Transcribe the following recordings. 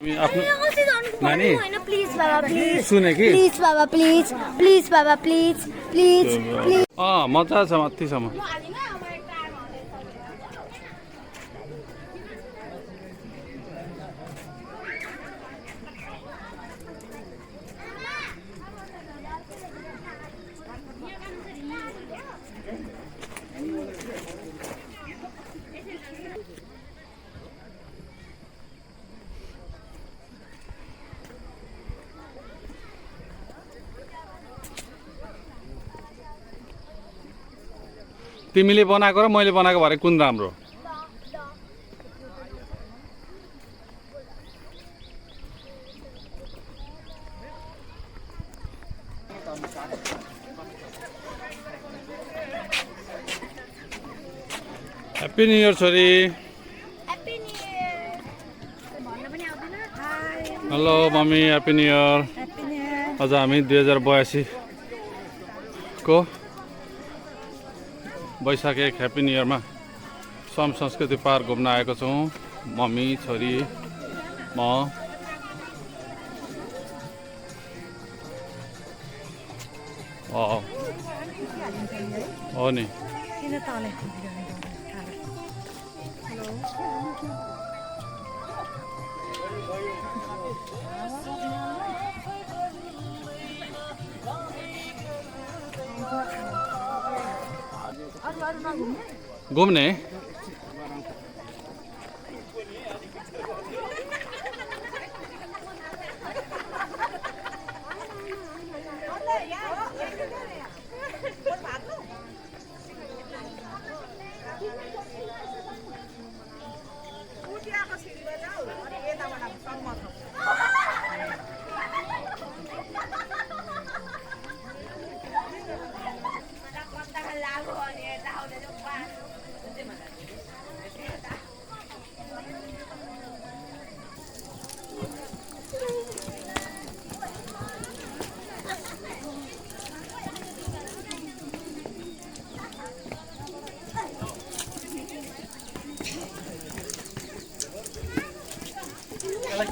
आफ्नो नानी प्लिज बाबा प्लिज सुने कि प्लिज बाबा प्लिज प्लिज बाबा प्लिज प्लिज प्लिज मजा छ माथिसम्म। तिमीले बनाएको र मैले बनाएको भरे कुन राम्रो? ह्याप्पी न्यू इयर छोरी। ह्याप्पी न्यू इयर भन्न पनि आउँदैन। Hi hello mummy, happy new year. Happy new year. आज हामी 2082 को वैशाख 1 ह्याप्पी न्यू इयरमा सम संस्कृति पार्क घुम्न आएको छौँ। मम्मी, छोरी, म। हो नि। घुम्ने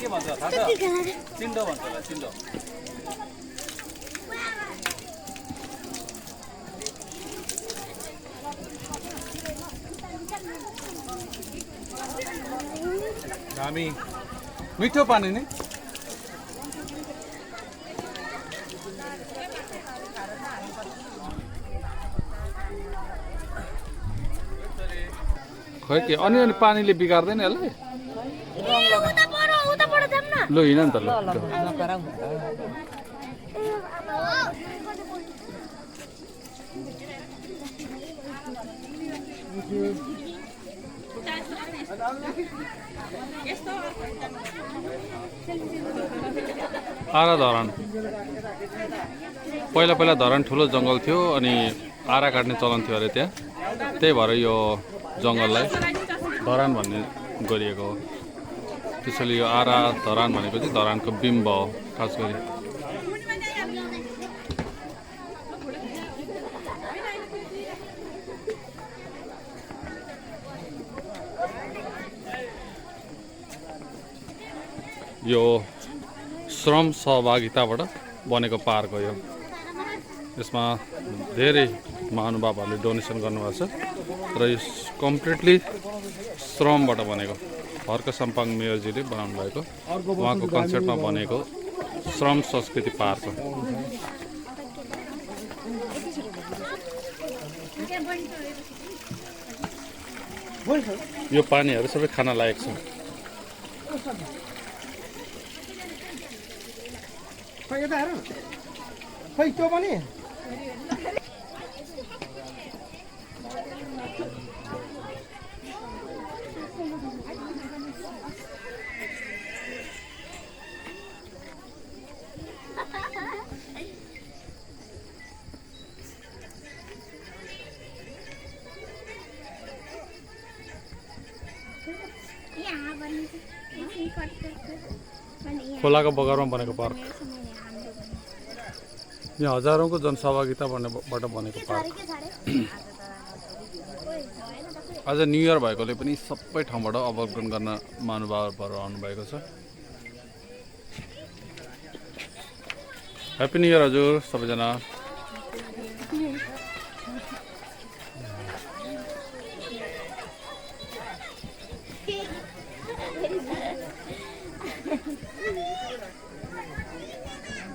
के भन्छ थाहा छ? चिन्डो भन्छ होला, चिन्डो। दामी मिठो पानी नि। खै के अनि पानीले बिगार्दैन यसलाई? ल हिँड नि त। आरा धरान पहिला धरान ठुलो जङ्गल थियो अनि आरा काट्ने चलन थियो अरे त्यहाँ। त्यही भएर यो जङ्गललाई धरान भन्ने गरिएको हो। त्यसैले यो आरा धरान भनेको चाहिँ धरानको बिम्ब हो खास गरी। यो श्रम सहभागिताबाट बनेको पार्क हो यो। यसमा धेरै महानुभावहरूले डोनेसन गर्नुभएको छ र यो कम्प्लिटली श्रमबाट बनेको। हर्क सम्पाङ मेयरजीले बनाउनु भएको उहाँको कन्सेप्टमा बनेको श्रम संस्कृति पार्क हो। यो पानीहरू सबै खान लायक छ। खै त्यो पनि खोलाको बगरमा बनेको पार्क। यहाँ हजारौंको जनसहभागिताबाट बनेको पार्क। आज न्यू इयर भएकोले पनि सबै ठाउँबाट अवलोकन गर्न महानुभावहरू आउनु भएको छ। ह्याप्पी न्यु इयर हजुर सबैजना।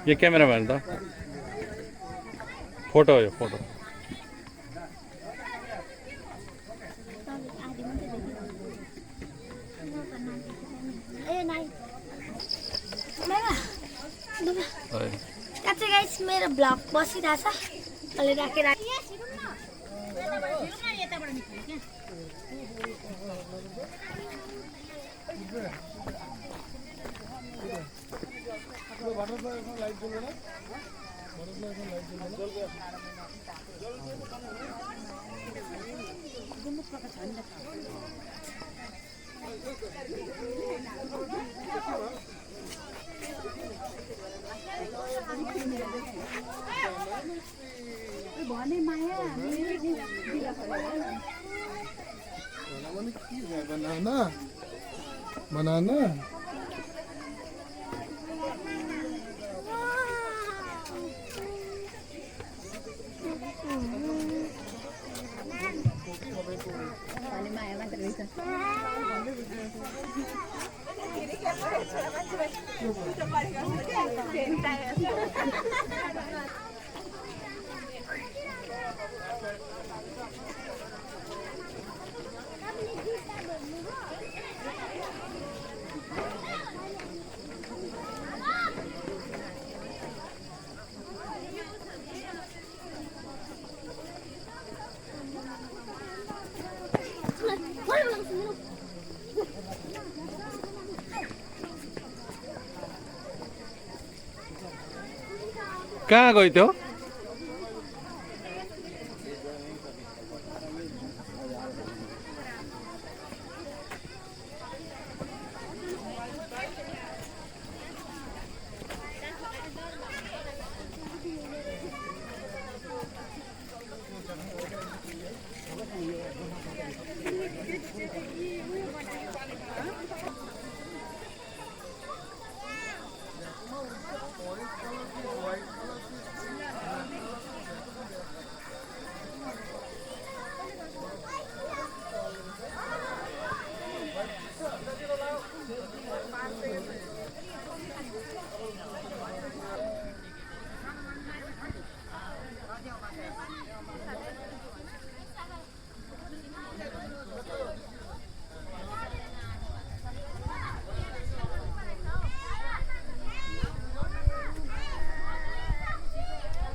यो क्यामेरा भएन त फोटो हो यो फोटो। गाइस मेरो ब्लग बसिरहेछ अहिले राखेर भने माया बनाना बनाना माया मात्र रहेछ। कहाँ गयो त्यो?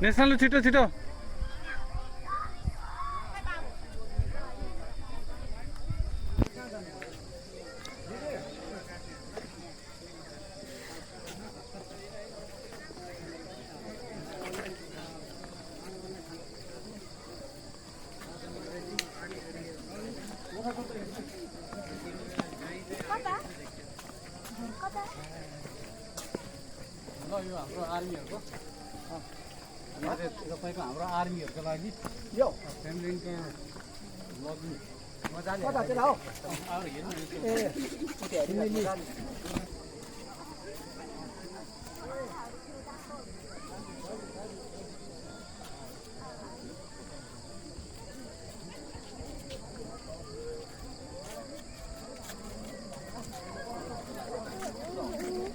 नेसनल छिटो छिटो हाम्रो आर्मीहरुको लागि यो फ्यामिलीको लग्नु मजाले कता चाहिँ हो आएर हेर्नु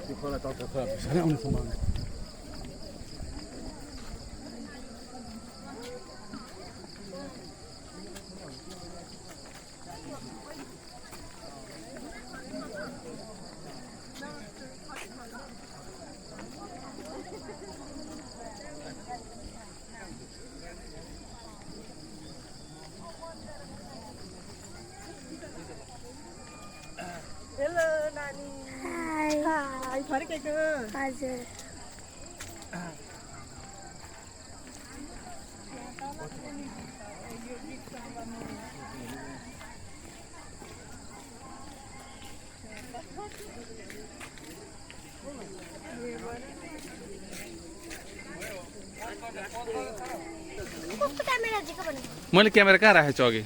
त्यो खोला तल खराब छैन आउने सम्भावना हेलो नानी हाय फर्केको हजुर मैले क्यामेरा कहाँ राखेको छु अघि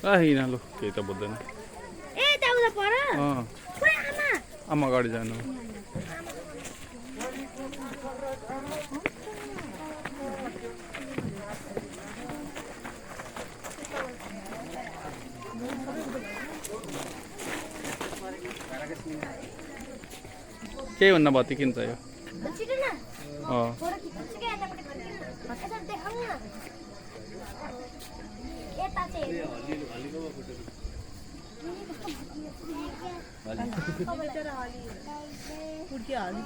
हिँड लु केही त बुझ्दैन आमा अगाडि जानु केही हुन्न बत्ती किन्छ यो छिटो न अँ फोटो खिच्छु के यतापट्टि यसरी देखाउनु न यता चाहिँ कुर्की हाल्नु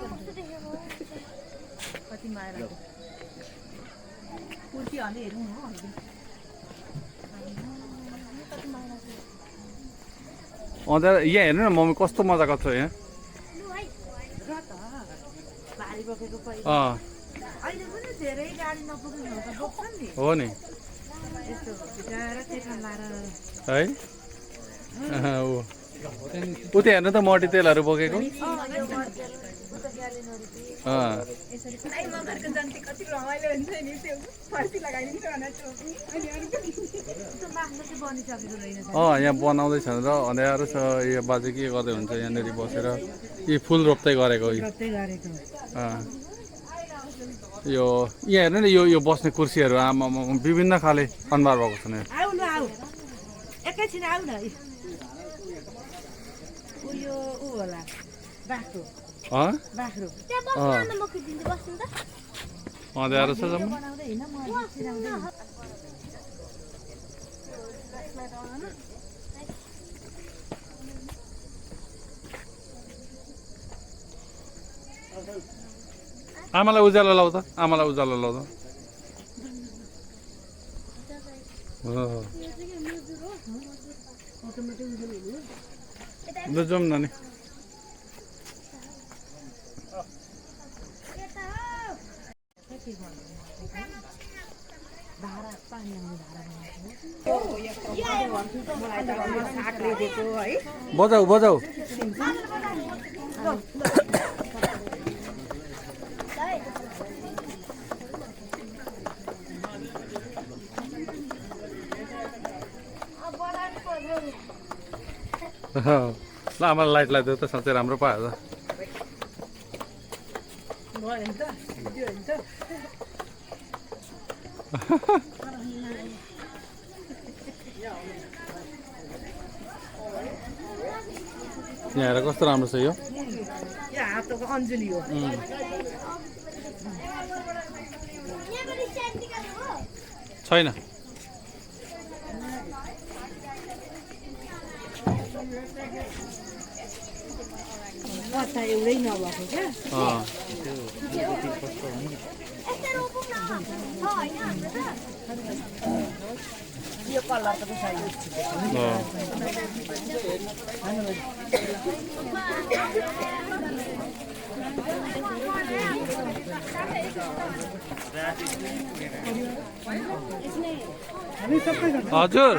कति माया कुर्की हाल्ने हेरौँ हो यहाँ हेर्नु न मम्मी कस्तो मजाको छ यहाँ भारी बोकेको पहिला अँ अहिले पनि धेरै गाडी नपुग्नु त बोक्छ नि हो नि यस्तो भिजाएर तेलमा लाएर है उता हेर्नु त मटी तेलहरू बोकेको अँ मगरको जन्ती कति रमाइलो हुन्छ नि त्यो फर्सी लगाइदिन्छ भनेर टोपी अनि अरू त्यो माग्नु चाहिँ बनिसकेको रहेछ यहाँ बनाउँदैछ र अँध्यारो छ यो बाजे के गर्दै हुन्छ यहाँनिर बसेर यी फुल रोप्दै गरेको यो जस्तै गरेको यो यहाँ हेर्नु नि यो बस्ने कुर्सीहरू आमा विभिन्न खाले अनुहार भएको छ नि आऊ न आऊ एकैछिन आऊ न उयो ऊ होला बाख्रो बाख्रो त्यहाँ बस्नु न म खिचिदिन्छु बस्नु त अँध्यारो छ जम्मा बनाउँदै होइन म चिनाउँदै आमालाई उज्यालो लाउ त आमालाई उज्यालो लाउ त ल जाउँ न नि धारा पानी आउने धारा सागले दिएको है बजाऊ बजाऊ ल आमालाई लाइट लगाइदियो त साँच्चै राम्रो पायो त यहाँ हेर कस्तो राम्रो छ यो हातको अञ्जुली हो छैन कता एउटै नभएको क्या यो कलरको चाहिँ हजुर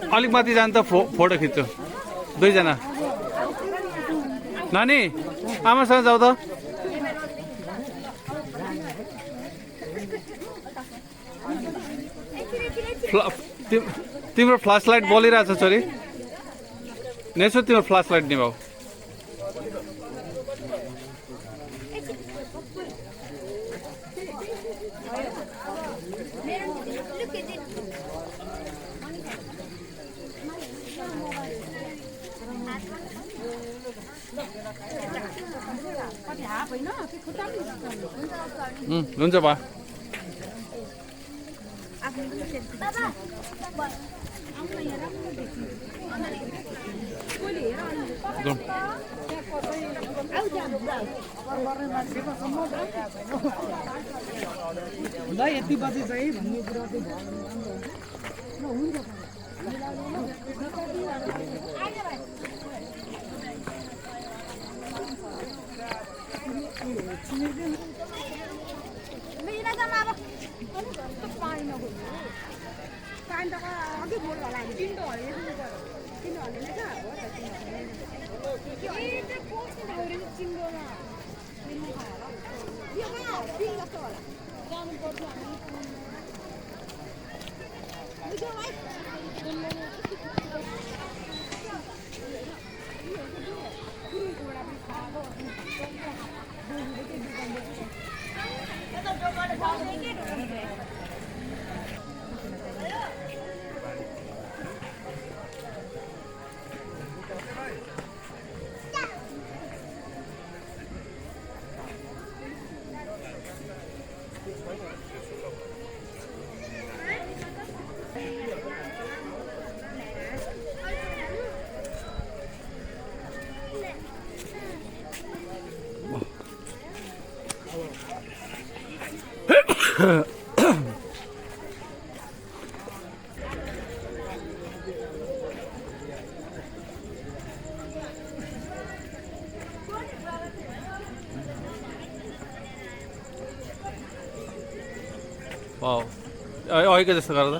अलिक माथि जानु त फोटो खिच्छु दुईजना नानी आमासँग जाऊ त तिम्रो फ्ल्यास लाइट बलिरहेछ छोरी नेसो तिम्रो फ्ल्यास लाइट निभाऊ हुन्छ बा ल यति बजे चाहिँ भन्ने कुरा चाहिँ वाउ अहिलेको जस्तो गर्दा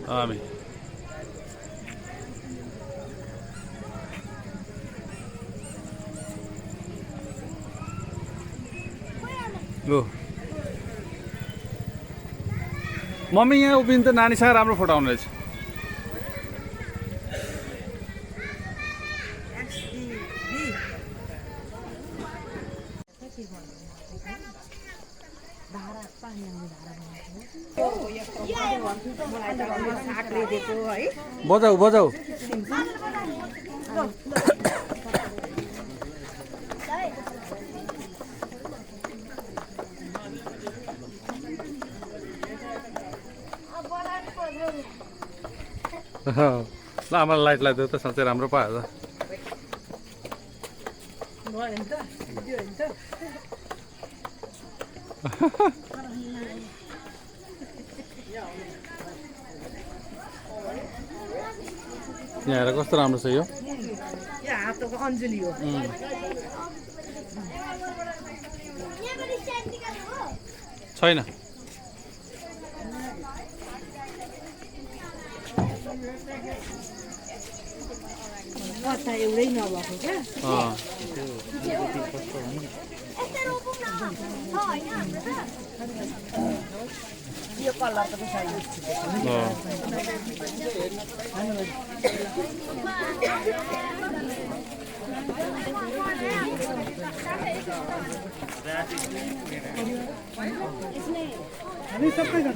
हामी हो मम्मी यहाँ उभिनु त नानीसँग राम्रो फोटो आउने रहेछ बजाऊ बजाऊ ल आमालाई लाइट लगाइदियो त साँच्चै राम्रो पायो त यहाँ हेर कस्तो राम्रो छ यो हातको अञ्जुली हो छैन कता एउटै नभएको क्या यो कलर त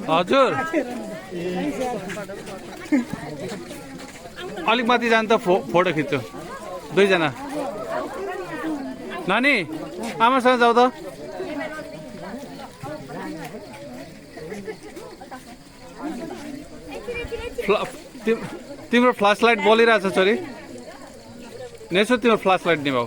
हजुर अलिक माथि जानु त फोटो खिच्छु दुईजना नानी आमासँग जाऊ त तिम्रो फ्ल्यास लाइट बलिरहेछ छोरी नेसो तिम्रो फ्ल्यास लाइट निभाऊ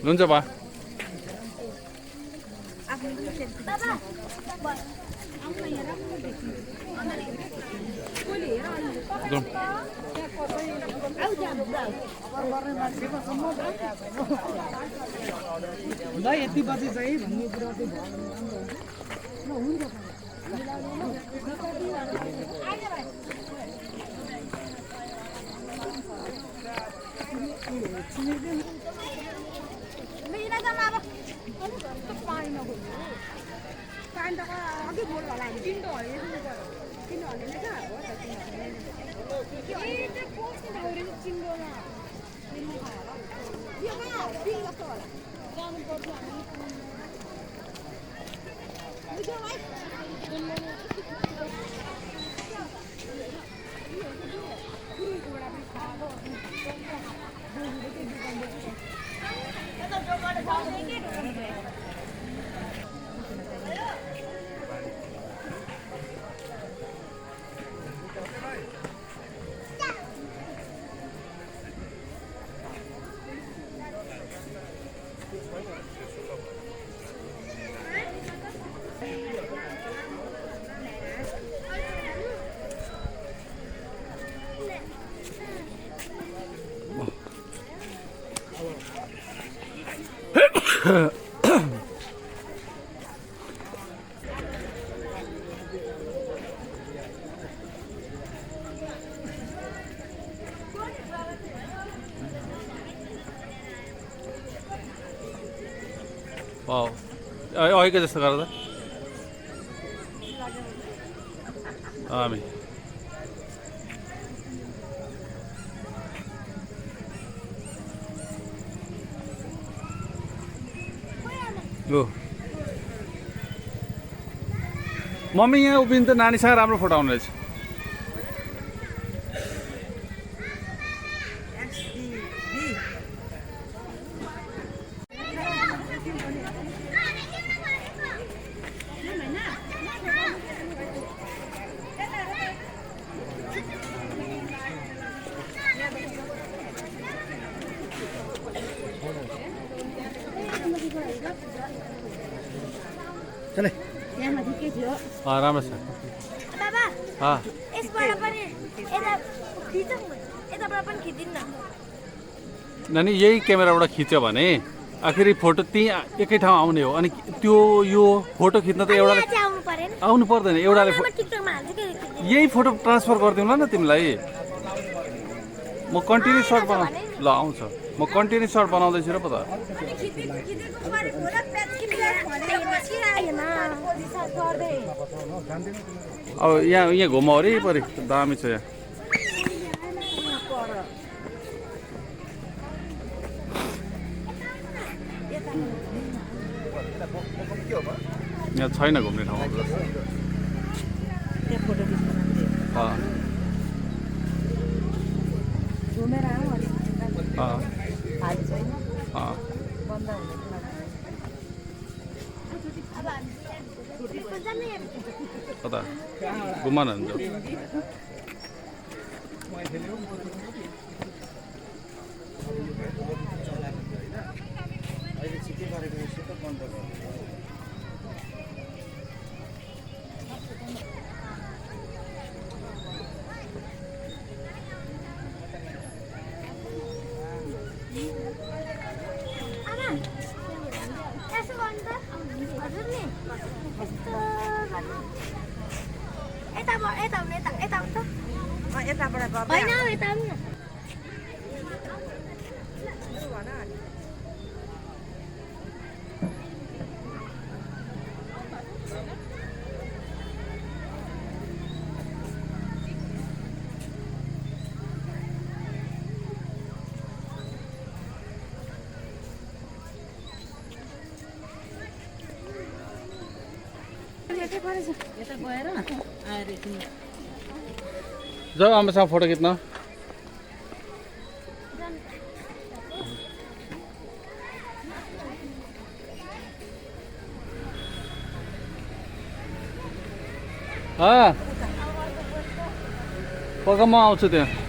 हुन्छ बा यति बजी चाहिँ भन्ने कुरा चाहिँ वाउ अहिलेको जस्तो गर्दा हामी हो मम्मी यहाँ उभिनु त नानीसँग राम्रो फोटो आउने रहेछ के थियो राम्रो छ बाबा अँ यसबाट पनि यता खिचौँ यताबाट पनि खिचिन् न नानी यही क्यामेराबाट खिच्यो भने आखिरी फोटो त्यहीँ एकै ठाउँ आउने हो अनि त्यो यो फोटो खिच्न त एउटाले यहाँ चाहिँ आउनु परेन आउनु पर्दैन एउटाले म टिकटकमा हाल्छु के यही फोटो ट्रान्सफर गरिदिउँला न तिमीलाई म कन्टिन्यू सर्ट बनाउ ल आउँछ म कन्टिन्यू सर्ट बनाउँदैछु र पो त खिचेको परे भोला प्याच कि प्याच भनेर बसिरहेन रिसर्च गर्दै अब यहाँ घुम वरिपरि दामी छ यहाँ यहाँ छैन घुम्ने ठाउँ घुमेर आउँ कता घुमा न हुन्छ यसो गर्नु त हजुर नि यस्तो गर्नु यता आउनु यता आउनु त यताबाट गर्दै होइन यता आउनु न यता गएर आएर जाऊ आमासँग फोटो खिच्न पक्का म आउँछु त्यहाँ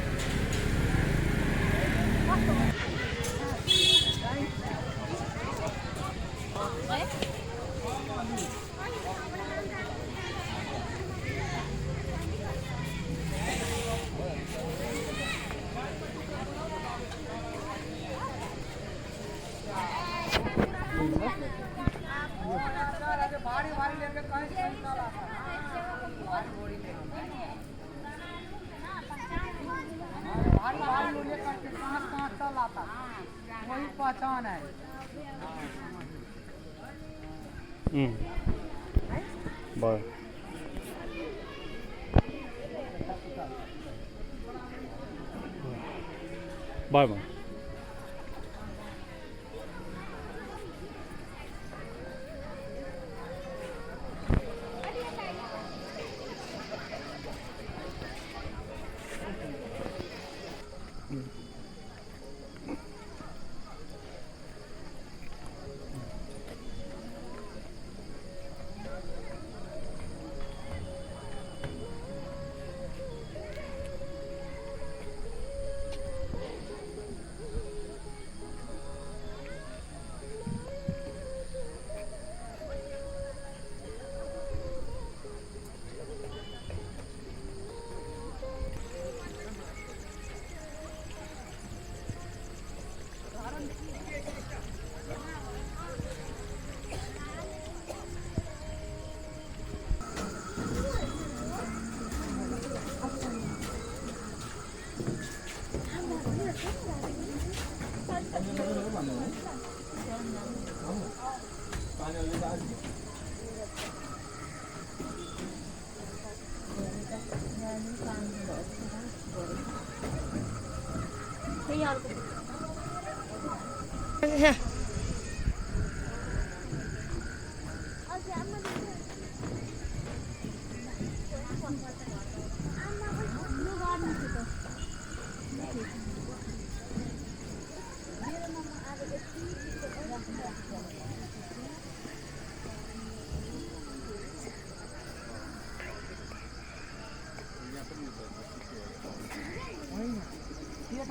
वही पहचान है भयो भयो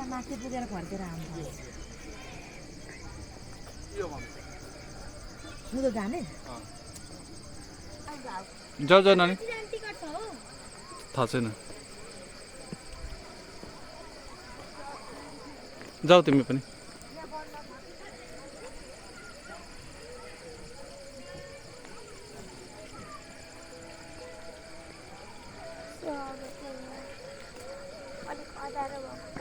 माथि पुगेर फर्केर आउँछ सुधो जाने जाऊ जाऊ नानी कतिजना टिकट छ हो थाहा छैन जाऊ तिमी पनि अलिक अँध्यारो भयो